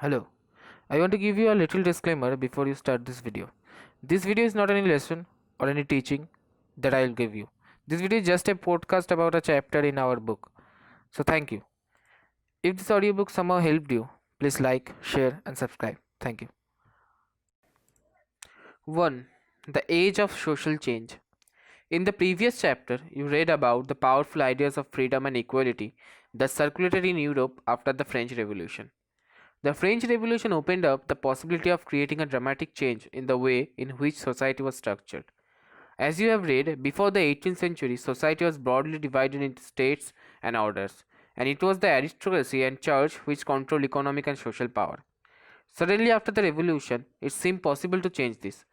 Hello, I want to give you a little disclaimer before you start this video. This video is not any lesson or any teaching that I'll give you. This video is just a podcast about a chapter in our book. So thank you. If this audiobook somehow helped you, please like, share and subscribe. Thank you. 1. The Age of Social Change. In the previous chapter, you read about the powerful ideas of freedom and equality that circulated in Europe after the French Revolution. The French Revolution opened up the possibility of creating a dramatic change in the way in which society was structured. As you have read, before the 18th century, society was broadly divided into states and orders, and it was the aristocracy and church which controlled economic and social power. Suddenly, after the revolution, it seemed possible to change this.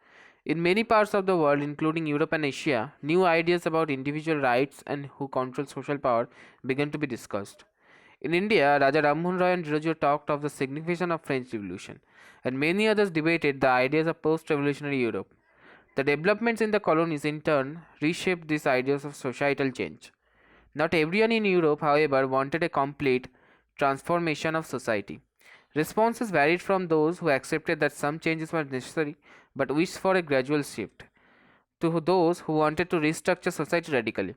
In many parts of the world, including Europe and Asia, new ideas about individual rights and who controls social power began to be discussed. In India, Raja Rammohun Roy and Dhiraju talked of the significance of French Revolution, and many others debated the ideas of post-revolutionary Europe. The developments in the colonies in turn reshaped these ideas of societal change. Not everyone in Europe, however, wanted a complete transformation of society. Responses varied from those who accepted that some changes were necessary but wished for a gradual shift, to those who wanted to restructure society radically.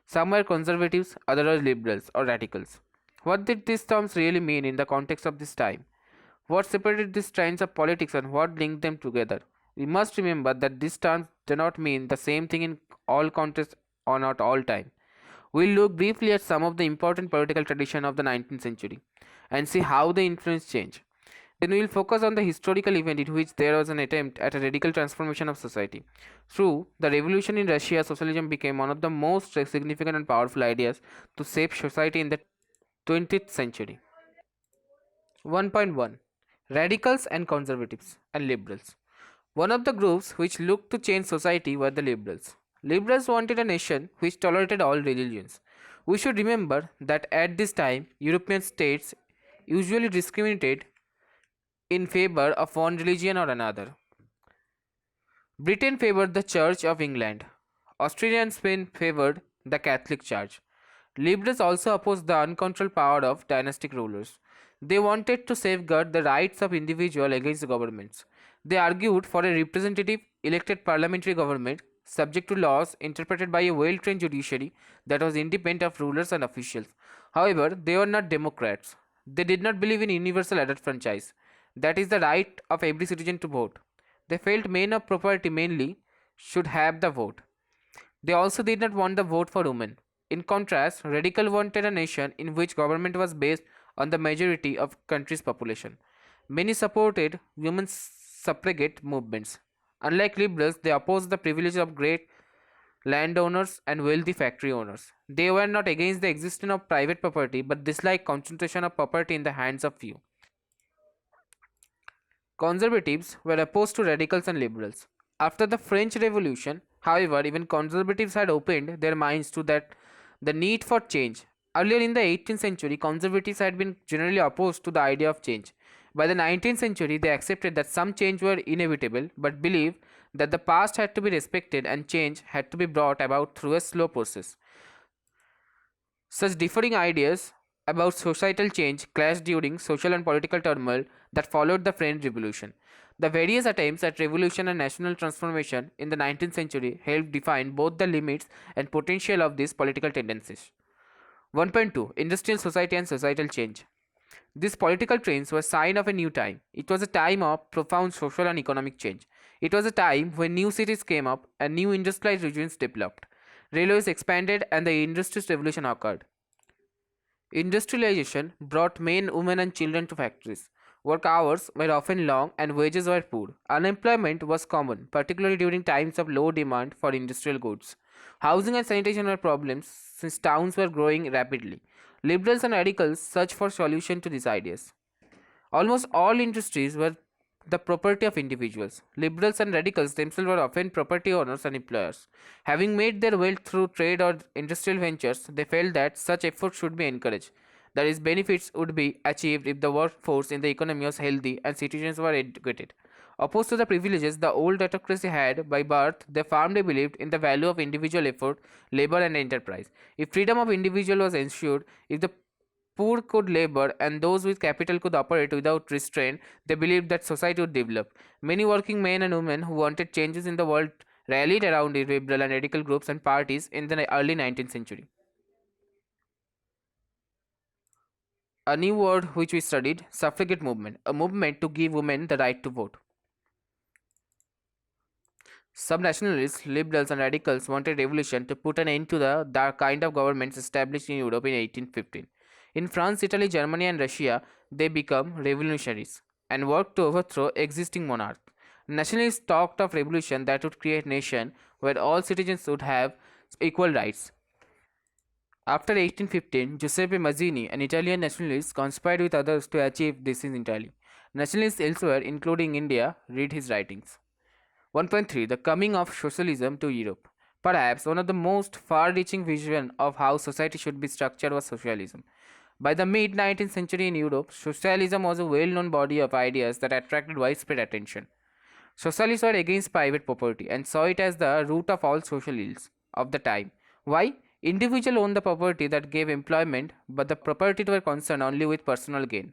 Some were conservatives, others were liberals or radicals. What did these terms really mean in the context of this time? What separated these strands of politics and what linked them together? We must remember that these terms do not mean the same thing in all contexts or not all time. We'll look briefly at some of the important political traditions of the 19th century and see how they influenced change. Then we will focus on the historical event in which there was an attempt at a radical transformation of society. Through the revolution in Russia, socialism became one of the most significant and powerful ideas to shape society in the 20th century. 1.1 Radicals and Conservatives and Liberals. One of the groups which looked to change society were the liberals. Liberals wanted a nation which tolerated all religions. We should remember that at this time, European states usually discriminated in favor of one religion or another. Britain favored the Church of England. Austria and Spain favored the Catholic Church. Liberals also opposed the uncontrolled power of dynastic rulers. They wanted to safeguard the rights of individuals against governments. They argued for a representative elected parliamentary government subject to laws interpreted by a well-trained judiciary that was independent of rulers and officials. However, they were not Democrats. They did not believe in universal adult franchise, that is the right of every citizen to vote. They felt men of property mainly should have the vote. They also did not want the vote for women. In contrast, radical wanted a nation in which government was based on the majority of country's population. Many supported women's suffragette movements. Unlike liberals, they opposed the privileges of great landowners and wealthy factory owners. They were not against the existence of private property but disliked concentration of property in the hands of few. Conservatives were opposed to radicals and liberals. After the French Revolution, however, even conservatives had opened their minds to the need for change. Earlier in the 18th century, conservatives had been generally opposed to the idea of change. By the 19th century, they accepted that some change were inevitable but believed that the past had to be respected and change had to be brought about through a slow process. Such differing ideas about societal change clashed during social and political turmoil that followed the French Revolution. The various attempts at revolution and national transformation in the 19th century helped define both the limits and potential of these political tendencies. 1.2 Industrial Society and Societal Change. These political trends were a sign of a new time. It was a time of profound social and economic change. It was a time when new cities came up and new industrialized regions developed. Railways expanded and the Industrial Revolution occurred. Industrialization brought men, women, and children to factories. Work hours were often long and wages were poor. Unemployment was common, particularly during times of low demand for industrial goods. Housing and sanitation were problems since towns were growing rapidly. Liberals and radicals searched for solutions to these ideas. Almost all industries were the property of individuals. Liberals and radicals themselves were often property owners and employers. Having made their wealth through trade or industrial ventures, they felt that such efforts should be encouraged. That is, benefits would be achieved if the workforce in the economy was healthy and citizens were educated. Opposed to the privileges the old autocracy had by birth, they firmly believed in the value of individual effort, labor, and enterprise. If freedom of individual was ensured, if the poor could labor and those with capital could operate without restraint, they believed that society would develop. Many working men and women who wanted changes in the world rallied around liberal and radical groups and parties in the early 19th century. A new word which we studied, suffragette movement, a movement to give women the right to vote. Some nationalists, liberals, and radicals wanted revolution to put an end to the kind of governments established in Europe in 1815. In France, Italy, Germany, and Russia, they became revolutionaries and worked to overthrow existing monarchs. Nationalists talked of revolution that would create a nation where all citizens would have equal rights. After 1815, Giuseppe Mazzini, an Italian nationalist, conspired with others to achieve this in Italy. Nationalists elsewhere, including India, read his writings. 1.3 The coming of socialism to Europe. Perhaps one of the most far reaching visions of how society should be structured was socialism. By the mid 19th century in Europe, socialism was a well known body of ideas that attracted widespread attention. Socialists were against private property and saw it as the root of all social ills of the time. Why? Individuals owned the property that gave employment, but the property were concerned only with personal gain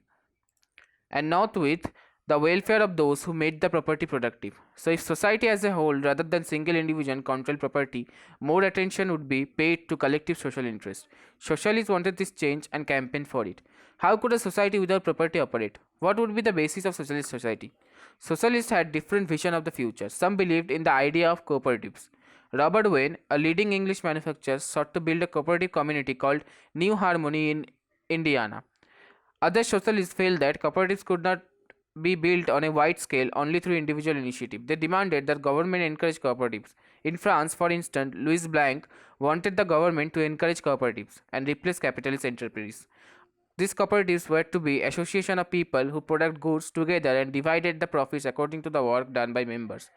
and not with the welfare of those who made the property productive. So, if society as a whole, rather than single individual control property, more attention would be paid to collective social interest. Socialists wanted this change and campaigned for it. How could a society without property operate? What would be the basis of socialist society? Socialists had different vision of the future. Some believed in the idea of cooperatives. Robert Wayne, a leading English manufacturer, sought to build a cooperative community called New Harmony in Indiana. Other socialists felt that cooperatives could not be built on a wide scale only through individual initiative. They demanded that government encourage cooperatives. In France, for instance, Louis Blanc wanted the government to encourage cooperatives and replace capitalist enterprises. These cooperatives were to be association of people who product goods together and divided the profits according to the work done by members.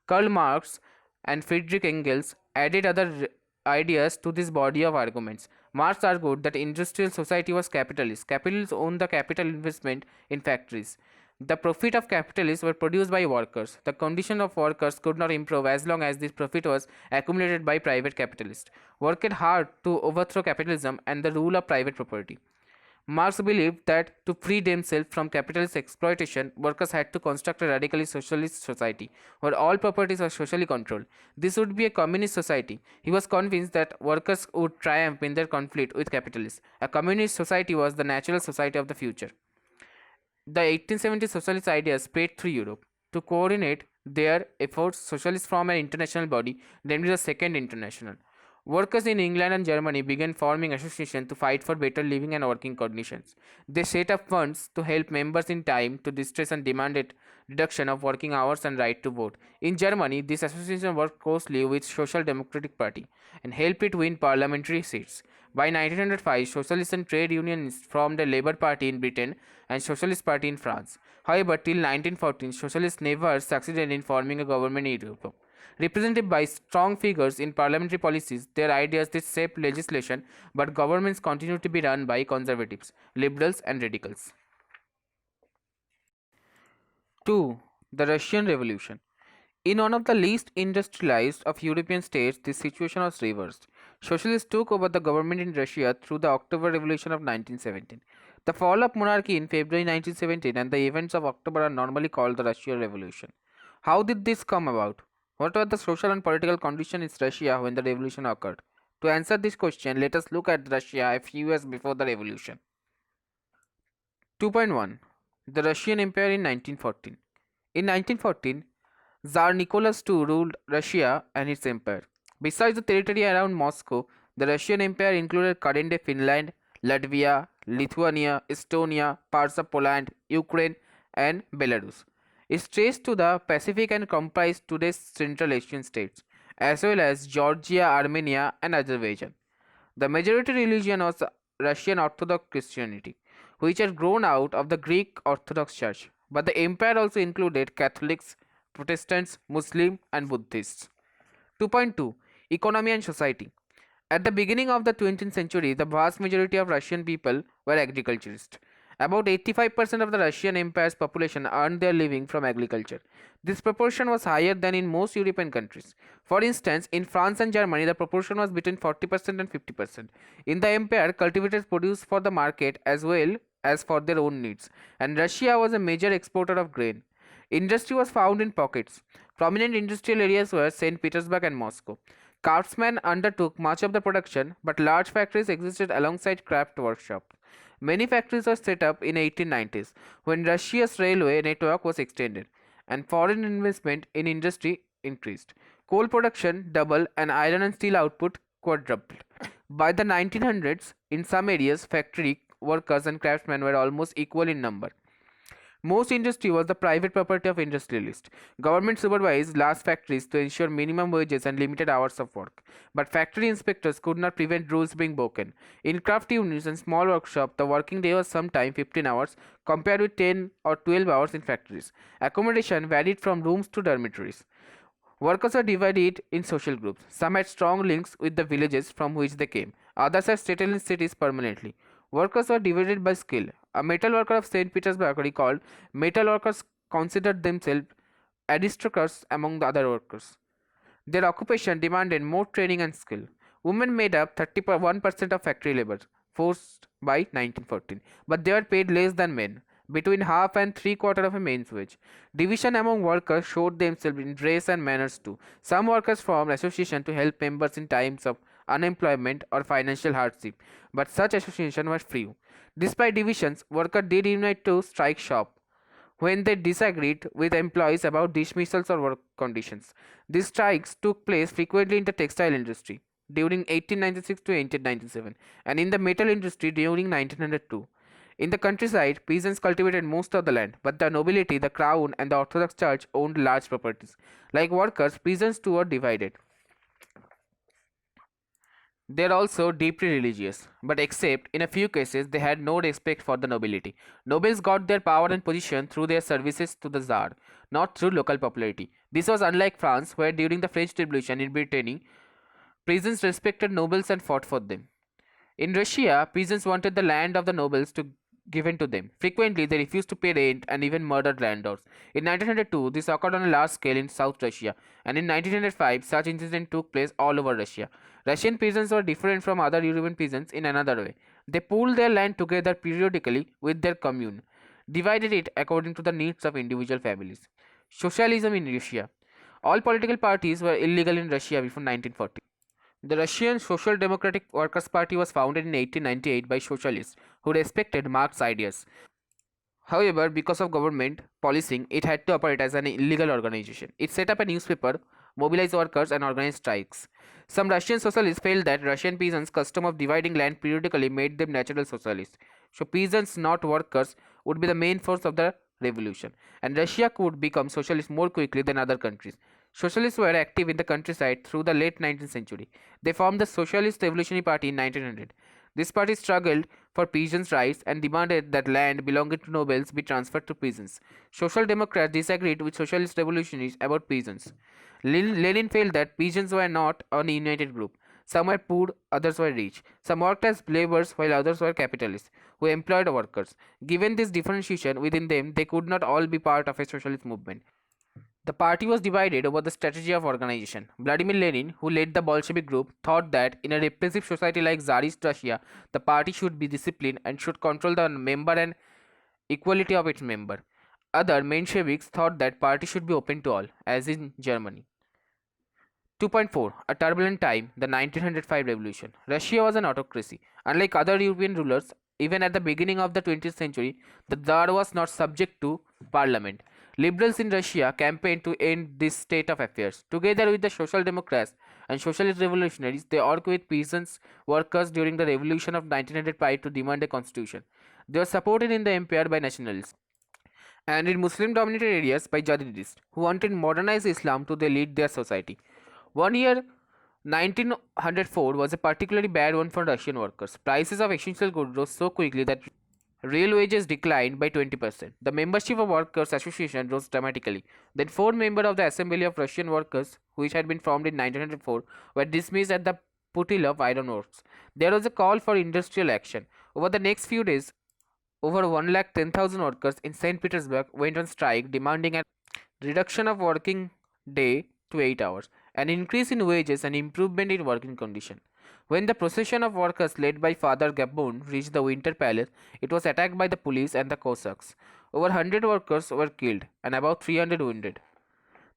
Karl Marx and Friedrich Engels added other ideas to this body of arguments. Marx argued that industrial society was capitalist. Capitalists owned the capital investment in factories. The profit of capitalists were produced by workers. The condition of workers could not improve as long as this profit was accumulated by private capitalists. Worked hard to overthrow capitalism and the rule of private property. Marx believed that to free themselves from capitalist exploitation, workers had to construct a radically socialist society where all properties were socially controlled. This would be a communist society. He was convinced that workers would triumph in their conflict with capitalists. A communist society was the natural society of the future. The 1870 socialist ideas spread through Europe. To coordinate their efforts, socialists formed an international body named the Second International. Workers in England and Germany began forming associations to fight for better living and working conditions. They set up funds to help members in time to distress and demanded reduction of working hours and right to vote. In Germany, this association worked closely with Social Democratic Party and helped it win parliamentary seats. By 1905, socialists and trade unions formed a Labour Party in Britain and Socialist Party in France. However, till 1914, socialists never succeeded in forming a government in Europe. Represented by strong figures in parliamentary policies, their ideas did shape legislation, but governments continued to be run by conservatives, liberals, and radicals. 2. The Russian Revolution. In one of the least industrialized of European states, this situation was reversed. Socialists took over the government in Russia through the October Revolution of 1917. The fall of monarchy in February 1917 and the events of October are normally called the Russian Revolution. How did this come about? What were the social and political conditions in Russia when the revolution occurred? To answer this question, let us look at Russia a few years before the revolution. 2.1 The Russian Empire in 1914. In 1914, Tsar Nicholas II ruled Russia and its empire. Besides the territory around Moscow, the Russian Empire included current-day Finland, Latvia, Lithuania, Estonia, parts of Poland, Ukraine, and Belarus. It stretched to the Pacific and comprised today's Central Asian states, as well as Georgia, Armenia, and Azerbaijan. The majority religion was Russian Orthodox Christianity, which had grown out of the Greek Orthodox Church, but the empire also included Catholics, Protestants, Muslims, and Buddhists. 2.2 Economy and Society. At the beginning of the 20th century, the vast majority of Russian people were agriculturists. About 85% of the Russian Empire's population earned their living from agriculture. This proportion was higher than in most European countries. For instance, in France and Germany, the proportion was between 40% and 50%. In the empire, cultivators produced for the market as well as for their own needs, and Russia was a major exporter of grain. Industry was found in pockets. Prominent industrial areas were St. Petersburg and Moscow. Craftsmen undertook much of the production, but large factories existed alongside craft workshops. Many factories were set up in 1890s when Russia's railway network was extended and foreign investment in industry increased. Coal production doubled and iron and steel output quadrupled. By the 1900s, in some areas, factory workers and craftsmen were almost equal in number. Most industry was the private property of industrialists. Government supervised large factories to ensure minimum wages and limited hours of work. But factory inspectors could not prevent rules being broken. In craft units and small workshops, the working day was sometimes 15 hours compared with 10 or 12 hours in factories. Accommodation varied from rooms to dormitories. Workers were divided in social groups. Some had strong links with the villages from which they came. Others had settled in cities permanently. Workers were divided by skill. A metal worker of St. Petersburg recalled metal workers considered themselves aristocrats among the other workers. Their occupation demanded more training and skill. Women made up 31% of factory labor force by 1914, but they were paid less than men, between half and three-quarters of a man's wage. Division among workers showed themselves in dress and manners too. Some workers formed associations to help members in times of unemployment or financial hardship, but such associations were few. Despite divisions, workers did unite to strike shop when they disagreed with employees about dismissals or work conditions. These strikes took place frequently in the textile industry during 1896 to 1897 and in the metal industry during 1902. In the countryside, peasants cultivated most of the land, but the nobility, the crown, and the Orthodox Church owned large properties. Like workers, peasants too were divided. They are also deeply religious, but except in a few cases, they had no respect for the nobility. Nobles got their power and position through their services to the Tsar, not through local popularity. This was unlike France, where during the French Revolution in Brittany, peasants respected nobles and fought for them. In Russia, peasants wanted the land of the nobles to given to them. Frequently, they refused to pay rent and even murdered landlords. In 1902, this occurred on a large scale in South Russia, and in 1905, such incidents took place all over Russia. Russian peasants were different from other European peasants in another way. They pooled their land together periodically with their commune, divided it according to the needs of individual families. Socialism in Russia. All political parties were illegal in Russia before 1940. The Russian Social Democratic Workers' Party was founded in 1898 by socialists who respected Marx's ideas. However, because of government policing, it had to operate as an illegal organization. It set up a newspaper, mobilized workers, and organized strikes. Some Russian socialists felt that Russian peasants' custom of dividing land periodically made them natural socialists. So, peasants, not workers, would be the main force of the revolution, and Russia could become socialist more quickly than other countries. Socialists were active in the countryside through the late 19th century. They formed the Socialist Revolutionary Party in 1900. This party struggled for peasants' rights and demanded that land belonging to nobles be transferred to peasants. Social Democrats disagreed with socialist revolutionaries about peasants. Lenin felt that peasants were not a united group. Some were poor, others were rich. Some worked as laborers while others were capitalists who employed workers. Given this differentiation within them, they could not all be part of a socialist movement. The party was divided over the strategy of organization. Vladimir Lenin, who led the Bolshevik group, thought that in a repressive society like Tsarist Russia, the party should be disciplined and should control the member and equality of its member. Other Mensheviks thought that party should be open to all, as in Germany. 2.4 A turbulent time, the 1905 revolution. Russia was an autocracy. Unlike other European rulers, even at the beginning of the 20th century, the Tsar was not subject to parliament. Liberals in Russia campaigned to end this state of affairs. Together with the Social Democrats and Socialist revolutionaries, they worked with peasants, workers during the revolution of 1905 to demand a constitution. They were supported in the empire by nationalists and in Muslim dominated areas by Jihadists who wanted modernized Islam to lead their society. One year 1904 was a particularly bad one for Russian workers. Prices of essential goods rose so quickly that real wages declined by 20%. The membership of Workers' Association rose dramatically. Then, four members of the Assembly of Russian Workers, which had been formed in 1904, were dismissed at the Putilov Iron Works. There was a call for industrial action. Over the next few days, Over 110,000 workers in St. Petersburg went on strike demanding a reduction of working day to 8 hours, an increase in wages and improvement in working conditions. When the procession of workers led by Father Gabon reached the Winter Palace, it was attacked by the police and the Cossacks. Over 100 workers were killed and about 300 wounded.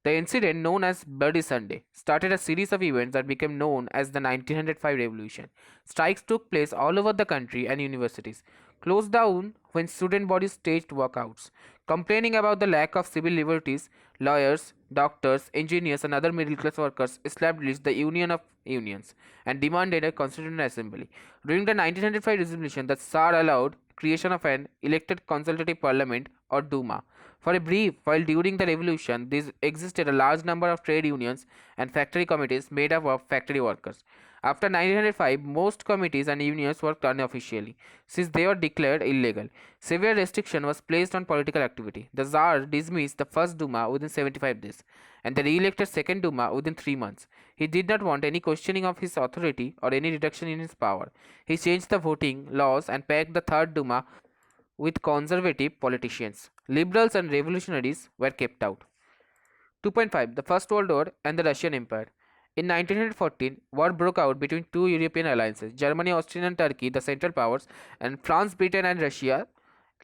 The incident, known as Bloody Sunday, started a series of events that became known as the 1905 Revolution. Strikes took place all over the country and universities closed down when student bodies staged walkouts. Complaining about the lack of civil liberties, lawyers, doctors, engineers, and other middle class workers established the Union of Unions and demanded a constitutional assembly. During the 1905 resolution, the Tsar allowed creation of an elected consultative parliament or Duma. For a brief while during the revolution, there existed a large number of trade unions and factory committees made up of factory workers. After 1905, most committees and unions worked unofficially, since they were declared illegal. Severe restriction was placed on political activity. The Tsar dismissed the first Duma within 75 days, and the re-elected second Duma within 3 months. He did not want any questioning of his authority or any reduction in his power. He changed the voting laws and packed the third Duma with conservative politicians. Liberals and revolutionaries were kept out. 2.5 The First World War and the Russian Empire. In 1914, war broke out between two European alliances, Germany, Austria and Turkey, the Central Powers, and France, Britain and Russia,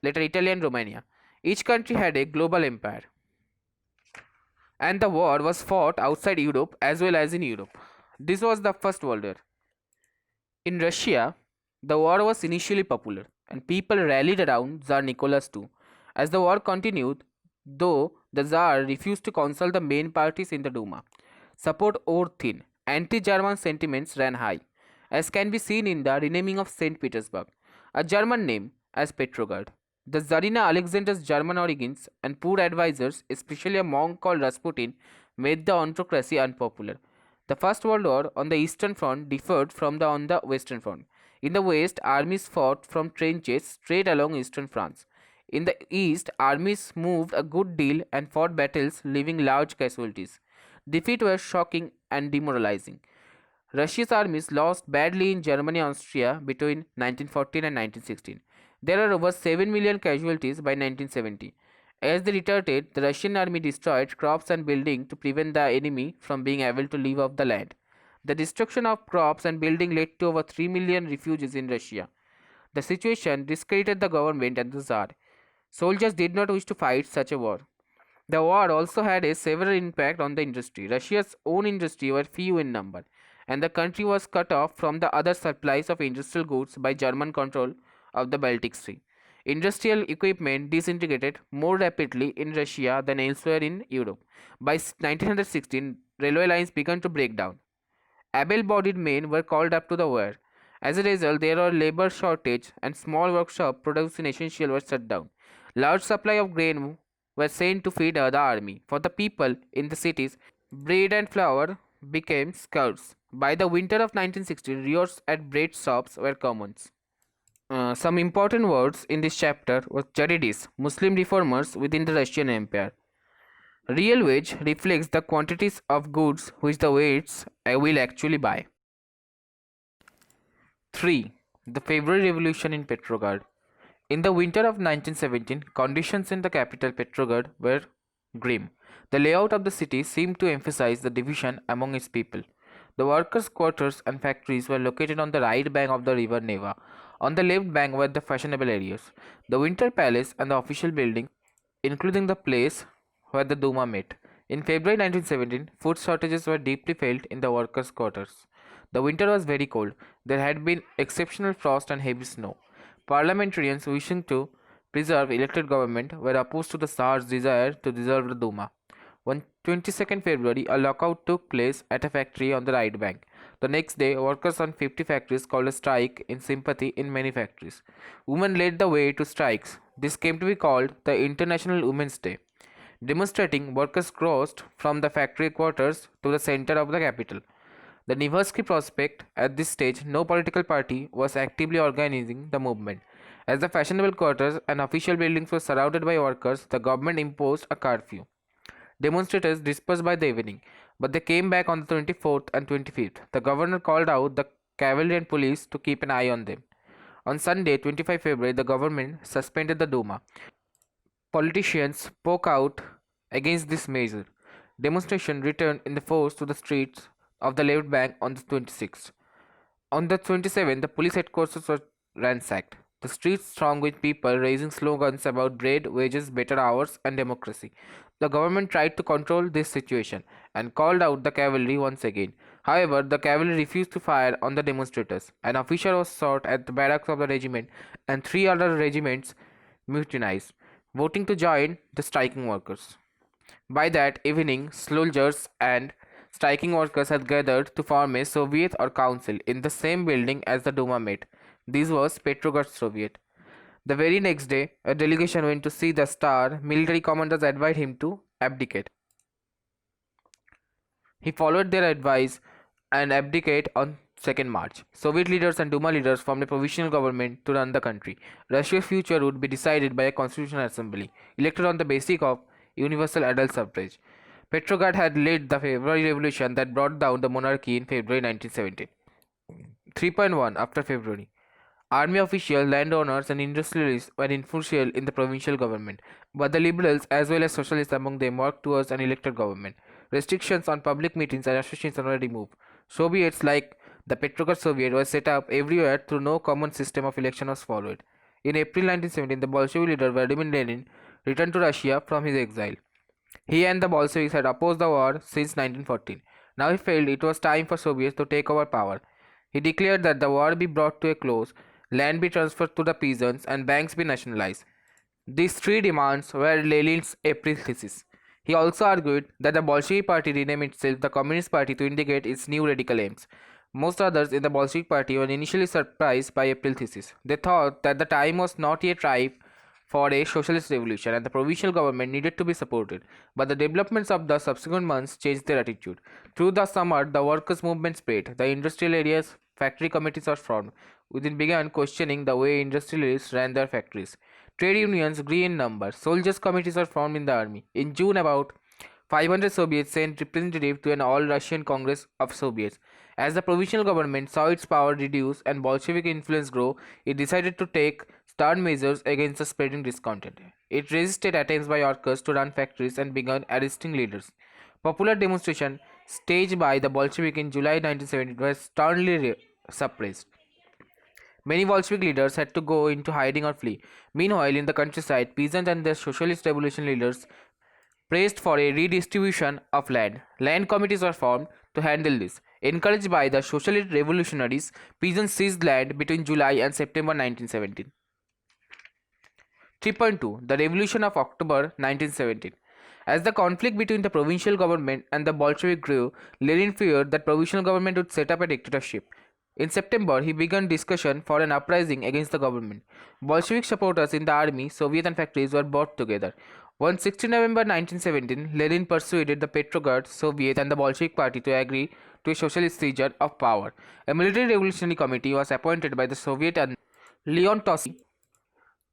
later Italy and Romania. Each country had a global empire, and the war was fought outside Europe as well as in Europe. This was the First World War. In Russia, the war was initially popular, and people rallied around Tsar Nicholas II. As the war continued, though, the Tsar refused to consult the main parties in the Duma. Support wore thin. Anti-German sentiments ran high, as can be seen in the renaming of St. Petersburg, a German name, as Petrograd. The Tsarina Alexander's German origins and poor advisors, especially a monk called Rasputin, made the autocracy unpopular. The First World War on the Eastern Front differed from the on the Western Front. In the West, armies fought from trenches straight along eastern France. In the East, armies moved a good deal and fought battles, leaving large casualties. Defeat was shocking and demoralizing. Russia's armies lost badly in Germany and Austria between 1914 and 1916. There are over 7 million casualties by 1970. As they retreated, the Russian army destroyed crops and buildings to prevent the enemy from being able to live off the land. The destruction of crops and buildings led to over 3 million refugees in Russia. The situation discredited the government and the Tsar. Soldiers did not wish to fight such a war. The war also had a severe impact on the industry. Russia's own industry were few in number, and the country was cut off from the other supplies of industrial goods by German control of the Baltic Sea. Industrial equipment disintegrated more rapidly in Russia than elsewhere in Europe. By 1916, railway lines began to break down. Able-bodied men were called up to the war. As a result, there was labor shortage and small workshops producing essentials were shut down. Large supply of grain were sent to feed the army. For the people in the cities, bread and flour became scarce. By the winter of 1916, riots at bread shops were common. Some important words in this chapter were Jaredis, Muslim reformers within the Russian Empire. Real wage reflects the quantities of goods which the weights will actually buy. 3. The February Revolution in Petrograd. In the winter of 1917, conditions in the capital Petrograd were grim. The layout of the city seemed to emphasize the division among its people. The workers' quarters and factories were located on the right bank of the river Neva. On the left bank were the fashionable areas, the Winter Palace and the official building, including the place where the Duma met. In February 1917, food shortages were deeply felt in the workers' quarters. The winter was very cold. There had been exceptional frost and heavy snow. Parliamentarians wishing to preserve elected government were opposed to the Tsar's desire to dissolve the Duma. On 22nd February, a lockout took place at a factory on the right bank. The next day, workers on 50 factories called a strike in sympathy in many factories. Women led the way to strikes. This came to be called the International Women's Day. Demonstrating, workers crossed from the factory quarters to the center of the capital. The Nevsky Prospect. At this stage, no political party was actively organizing the movement. As the fashionable quarters and official buildings were surrounded by workers, the government imposed a curfew. Demonstrators dispersed by the evening, but they came back on the 24th and 25th. The governor called out the cavalry and police to keep an eye on them. On Sunday, 25 February, the government suspended the Duma. Politicians spoke out against this measure. Demonstration returned in the force to the streets of the left bank on the 26th. On the 27th, the police headquarters were ransacked. The streets thronged with people raising slogans about bread, wages, better hours, and democracy. The government tried to control this situation and called out the cavalry once again. However, the cavalry refused to fire on the demonstrators. An officer was shot at the barracks of the regiment, and three other regiments mutinized, voting to join the striking workers. By that evening, soldiers and striking workers had gathered to form a Soviet or council in the same building as the Duma met. This was Petrograd Soviet. The very next day, a delegation went to see the Tsar. Military commanders advised him to abdicate. He followed their advice and abdicate on 2nd March. Soviet leaders and Duma leaders formed a provisional government to run the country. Russia's future would be decided by a constitutional assembly, elected on the basis of universal adult suffrage. Petrograd had led the February Revolution that brought down the monarchy in February 1917. 3.1 After February, army officials, landowners, and industrialists were influential in the provincial government, but the liberals as well as socialists among them worked towards an elected government. Restrictions on public meetings and associations were removed. Soviets like the Petrograd Soviet were set up everywhere through no common system of election was followed. In April 1917, the Bolshevik leader Vladimir Lenin returned to Russia from his exile. He and the Bolsheviks had opposed the war since 1914. Now he felt it was time for Soviets to take over power. He declared that the war be brought to a close, land be transferred to the peasants, and banks be nationalized. These three demands were Lenin's April thesis. He also argued that the Bolshevik party rename itself the Communist Party to indicate its new radical aims. Most others in the Bolshevik party were initially surprised by April thesis. They thought that the time was not yet ripe for a socialist revolution and the provisional government needed to be supported, but the developments of the subsequent months changed their attitude. Through the summer, the workers' movement spread. The industrial areas factory committees were formed, which began questioning the way industrialists ran their factories. Trade unions grew in number. Soldiers' committees were formed in the army. In June, about 500 Soviets sent representatives to an all-Russian Congress of Soviets. As the provisional government saw its power reduce and Bolshevik influence grow, it decided to take stern measures against the spreading discontent. It resisted attempts by workers to run factories and began arresting leaders. Popular demonstrations staged by the Bolshevik in July 1917 were sternly suppressed. Many Bolshevik leaders had to go into hiding or flee. Meanwhile, in the countryside, peasants and their socialist revolution leaders pressed for a redistribution of land. Land committees were formed to handle this. Encouraged by the socialist revolutionaries, peasants seized land between July and September 1917. 3.2 The Revolution of October 1917. As the conflict between the provincial government and the Bolshevik grew, Lenin feared that provisional government would set up a dictatorship. In September, he began discussion for an uprising against the government. Bolshevik supporters in the army, Soviet and factories were brought together. On 16 November 1917, Lenin persuaded the Petrograd Soviet and the Bolshevik Party to agree to a socialist seizure of power. A military revolutionary committee was appointed by the Soviet and Leon Trotsky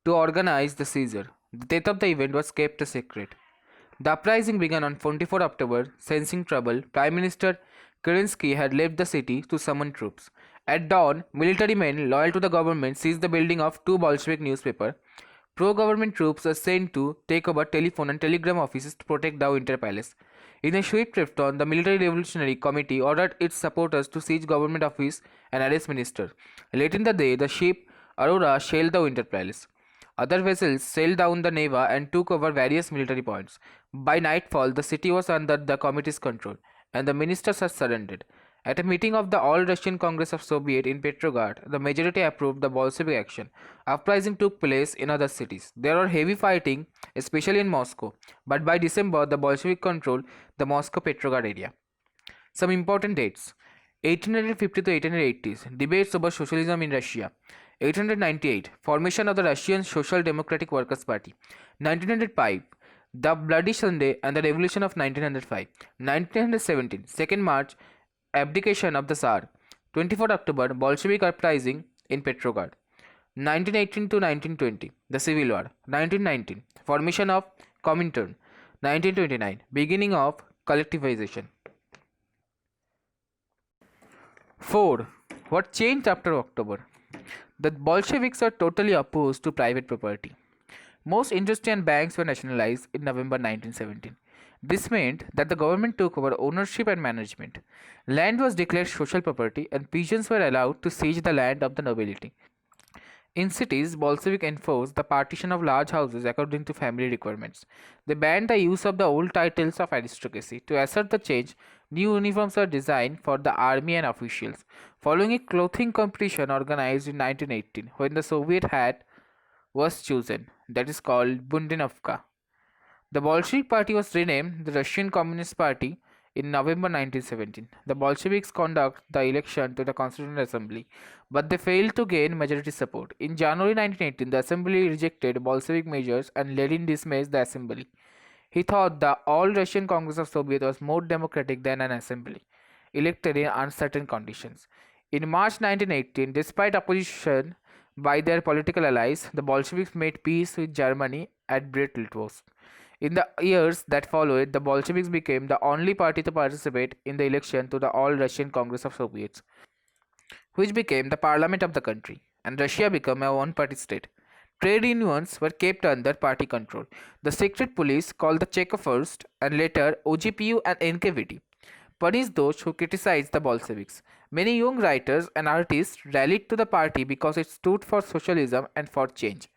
to organize the seizure. The date of the event was kept a secret. The uprising began on 24 October. Sensing trouble, Prime Minister Kerensky had left the city to summon troops. At dawn, military men loyal to the government seized the building of two Bolshevik newspapers. Pro-government troops were sent to take over telephone and telegram offices to protect the Winter Palace. In a swift response, the Military Revolutionary Committee ordered its supporters to seize government office and arrest ministers. Late in the day, the ship Aurora shelled the Winter Palace. Other vessels sailed down the Neva and took over various military points. By nightfall, the city was under the committee's control, and the ministers had surrendered. At a meeting of the All-Russian Congress of Soviet in Petrograd, the majority approved the Bolshevik action. Uprising took place in other cities. There were heavy fighting, especially in Moscow, but by December, the Bolshevik controlled the Moscow-Petrograd area. Some important dates: 1850 to 1880s, debates over socialism in Russia. 1898, formation of the Russian Social Democratic Workers' Party. 1905, the Bloody Sunday and the Revolution of 1905. 1917, 2nd March, abdication of the Tsar. 24 October, Bolshevik uprising in Petrograd. 1918 to 1920, the Civil War. 1919, formation of Comintern. 1929, beginning of collectivization. 4. What changed after October? The Bolsheviks were totally opposed to private property. Most industry and banks were nationalized in November 1917. This meant that the government took over ownership and management. Land was declared social property, and peasants were allowed to siege the land of the nobility. In cities, Bolshevik enforced the partition of large houses according to family requirements. They banned the use of the old titles of aristocracy. To assert the change, new uniforms were designed for the army and officials. Following a clothing competition organized in 1918, when the Soviet hat was chosen, that is called Bundinovka. The Bolshevik Party was renamed the Russian Communist Party in November 1917. The Bolsheviks conducted the election to the Constituent Assembly, but they failed to gain majority support. In January 1918, the Assembly rejected Bolshevik measures and Lenin dismissed the Assembly. He thought the All-Russian Congress of Soviet was more democratic than an assembly, elected in uncertain conditions. In March 1918, despite opposition by their political allies, the Bolsheviks made peace with Germany at Brest-Litovsk. In the years that followed, the Bolsheviks became the only party to participate in the election to the All-Russian Congress of Soviets, which became the parliament of the country, and Russia became a one-party state. Trade unions were kept under party control. The secret police, called the Cheka first and later OGPU and NKVD, punished those who criticized the Bolsheviks. Many young writers and artists rallied to the party because it stood for socialism and for change.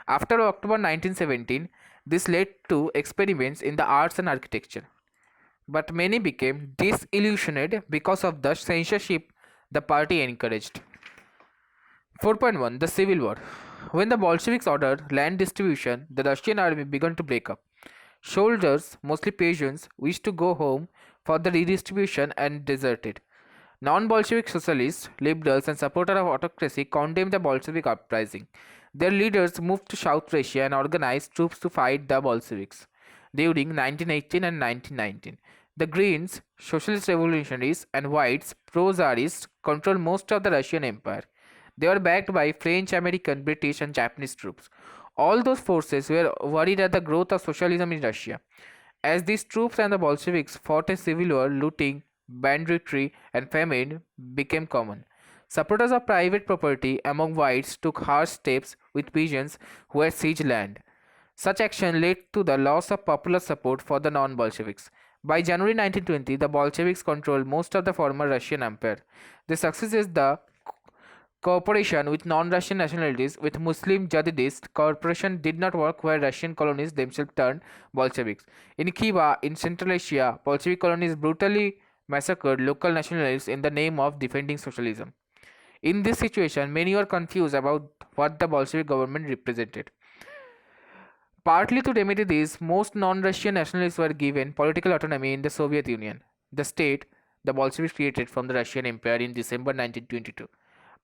After October 1917, this led to experiments in the arts and architecture, but many became disillusioned because of the censorship the party encouraged. 4.1 The Civil War. When the Bolsheviks ordered land distribution, the Russian army began to break up. Soldiers, mostly peasants, wished to go home for the redistribution and deserted. Non-Bolshevik socialists, liberals, and supporters of autocracy condemned the Bolshevik uprising. Their leaders moved to South Russia and organized troops to fight the Bolsheviks. During 1918 and 1919, the Greens, Socialist Revolutionaries, and Whites, pro-Tsarists, controlled most of the Russian Empire. They were backed by French, American, British, and Japanese troops. All those forces were worried at the growth of socialism in Russia. As these troops and the Bolsheviks fought a civil war, looting, banditry, and famine became common. Supporters of private property among whites took harsh steps with peasants who had sieged land. Such action led to the loss of popular support for the non-Bolsheviks. By January 1920, the Bolsheviks controlled most of the former Russian Empire. They succeeded the cooperation with non-Russian nationalities with Muslim Jihadist cooperation did not work where Russian colonies themselves turned Bolsheviks. In Khiva, in Central Asia, Bolshevik colonies brutally massacred local nationalists in the name of defending socialism. In this situation, many were confused about what the Bolshevik government represented. Partly to remedy this, most non-Russian nationalists were given political autonomy in the Soviet Union, the state the Bolsheviks created from the Russian Empire in December 1922.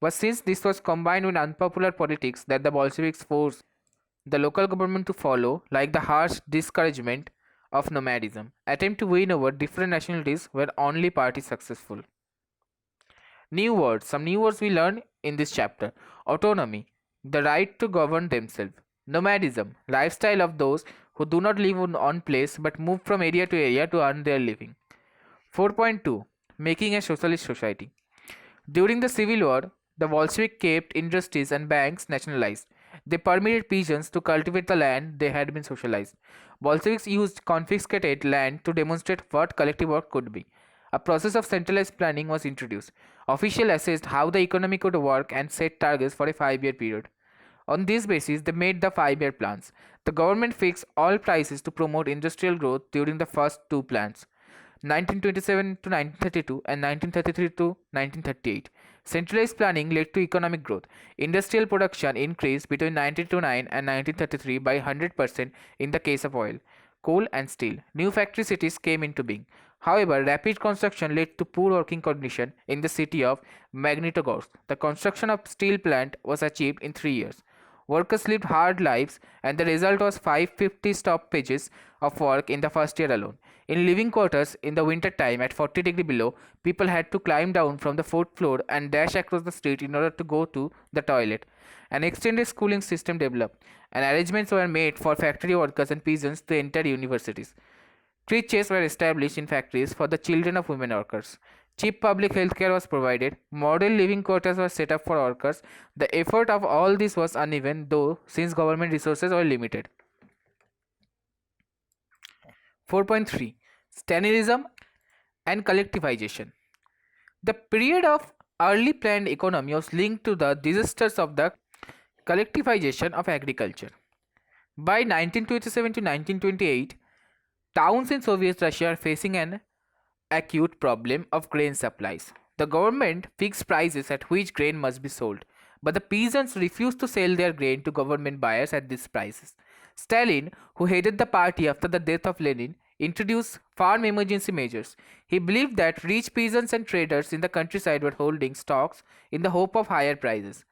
But since this was combined with unpopular politics that the Bolsheviks forced the local government to follow, like the harsh discouragement of nomadism, attempt to win over different nationalities were only partly successful. New words. Some new words we learn in this chapter. Autonomy, the right to govern themselves. Nomadism, lifestyle of those who do not live in one place but move from area to area to earn their living. 4.2 Making a socialist society. During the Civil War, the Bolsheviks kept industries and banks nationalized. They permitted peasants to cultivate the land they had been socialized. Bolsheviks used confiscated land to demonstrate what collective work could be. A process of centralized planning was introduced. Officials assessed how the economy could work and set targets for a 5-year period. On this basis, they made the 5-year plans. The government fixed all prices to promote industrial growth during the first two plans, 1927 to 1932 and 1933 to 1938. Centralized planning led to economic growth. Industrial production increased between 1929 and 1933 by 100% in the case of oil, coal and steel. New factory cities came into being. However, rapid construction led to poor working conditions in the city of Magnitogorsk. The construction of steel plant was achieved in 3 years. Workers lived hard lives and the result was 550 stoppages of work in the first year alone. In living quarters in the winter time at 40 degrees below, people had to climb down from the 4th floor and dash across the street in order to go to the toilet. An extended schooling system developed and arrangements were made for factory workers and peasants to enter universities. Creches were established in factories for the children of women workers. Cheap public health care was provided. Model living quarters were set up for workers. The effort of all this was uneven, though, since government resources were limited. 4.3 Stalinism and Collectivization. The period of early planned economy was linked to the disasters of the collectivization of agriculture. By 1927 to 1928, towns in Soviet Russia are facing an acute problem of grain supplies. The government fixed prices at which grain must be sold, but the peasants refused to sell their grain to government buyers at these prices. Stalin, who headed the party after the death of Lenin, introduced farm emergency measures. He believed that rich peasants and traders in the countryside were holding stocks in the hope of higher prices.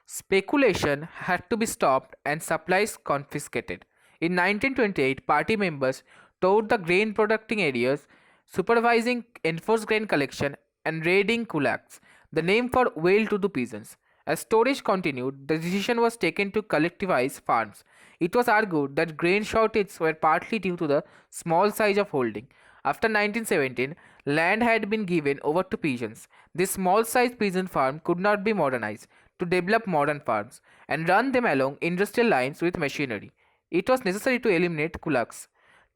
Speculation had to be stopped and supplies confiscated. In 1928, party members toured the grain producing areas, supervising enforced grain collection and raiding kulaks, the name for well-to-do peasants. As storage continued, the decision was taken to collectivize farms. It was argued that grain shortages were partly due to the small size of holding. After 1917, land had been given over to peasants. This small-sized peasant farm could not be modernized to develop modern farms and run them along industrial lines with machinery. It was necessary to eliminate kulaks,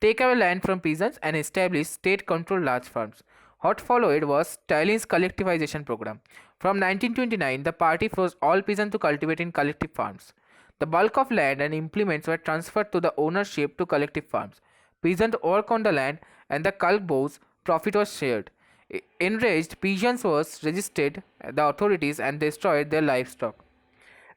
take away land from peasants, and establish state-controlled large farms. What followed was Stalin's collectivization program. From 1929, the party forced all peasants to cultivate in collective farms. The bulk of land and implements were transferred to the ownership to collective farms. Peasants worked on the land and the kolkhoz's profit was shared. Enraged, peasants was resisted the authorities and destroyed their livestock.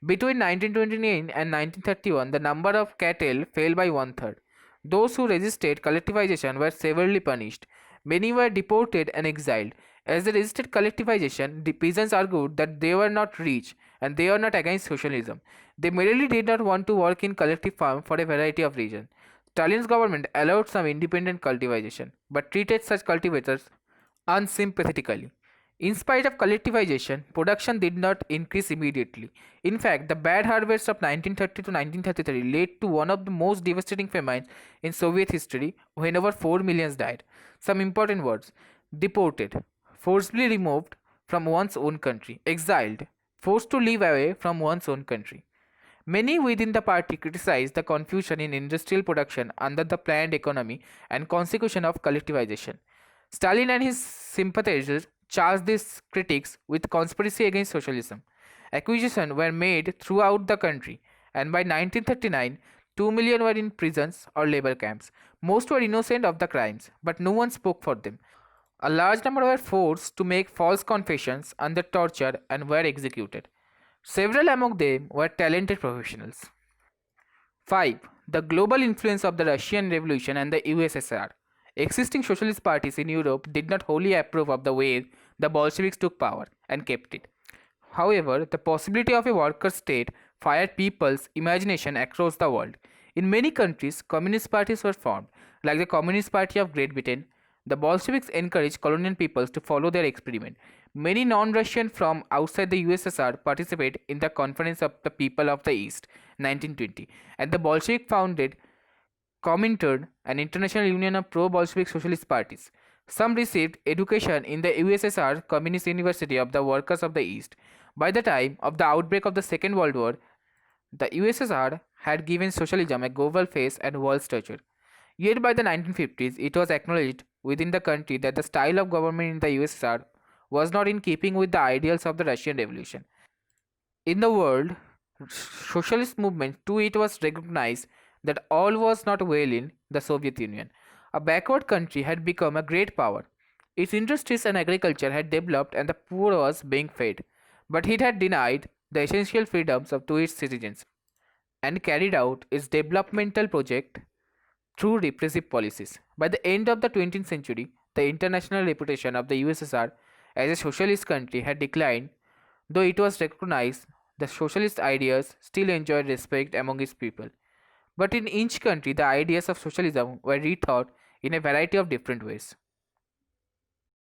Between 1929 and 1931, the number of cattle fell by one-third. Those who resisted collectivization were severely punished. Many were deported and exiled. As they resisted collectivization, the peasants argued that they were not rich and they were not against socialism. They merely did not want to work in collective farm for a variety of reasons. Stalin's government allowed some independent cultivation, but treated such cultivators unsympathetically. In spite of collectivization, production did not increase immediately. In fact, the bad harvest of 1930 to 1933 led to one of the most devastating famines in Soviet history when over 4 million died. Some important words: deported, forcibly removed from one's own country; exiled, forced to live away from one's own country. Many within the party criticized the confusion in industrial production under the planned economy and consequence of collectivization. Stalin and his sympathizers charged these critics with conspiracy against socialism. Accusations were made throughout the country, and by 1939, 2 million were in prisons or labor camps. Most were innocent of the crimes, but no one spoke for them. A large number were forced to make false confessions under torture and were executed. Several among them were talented professionals. 5. The global influence of the Russian Revolution and the USSR. Existing socialist parties in Europe did not wholly approve of the way the Bolsheviks took power and kept it. However, the possibility of a worker state fired people's imagination across the world. In many countries, communist parties were formed, like the Communist Party of Great Britain. The Bolsheviks encouraged colonial peoples to follow their experiment. Many non-Russians from outside the USSR participated in the Conference of the People of the East, 1920, and the Bolshevik founded Comintern, an international union of pro-Bolshevik socialist parties. Some received education in the USSR Communist University of the Workers of the East. By the time of the outbreak of the Second World War, the USSR had given socialism a global face and world stature. Yet by the 1950s, it was acknowledged within the country that the style of government in the USSR was not in keeping with the ideals of the Russian Revolution. In the world socialist movement too, it was recognized that all was not well in the Soviet Union. A backward country had become a great power. Its industries and agriculture had developed and the poor was being fed. But it had denied the essential freedoms to its citizens and carried out its developmental project through repressive policies. By the end of the 20th century, the international reputation of the USSR as a socialist country had declined, though it was recognized the socialist ideas still enjoyed respect among its people. But in each country, the ideas of socialism were rethought in a variety of different ways.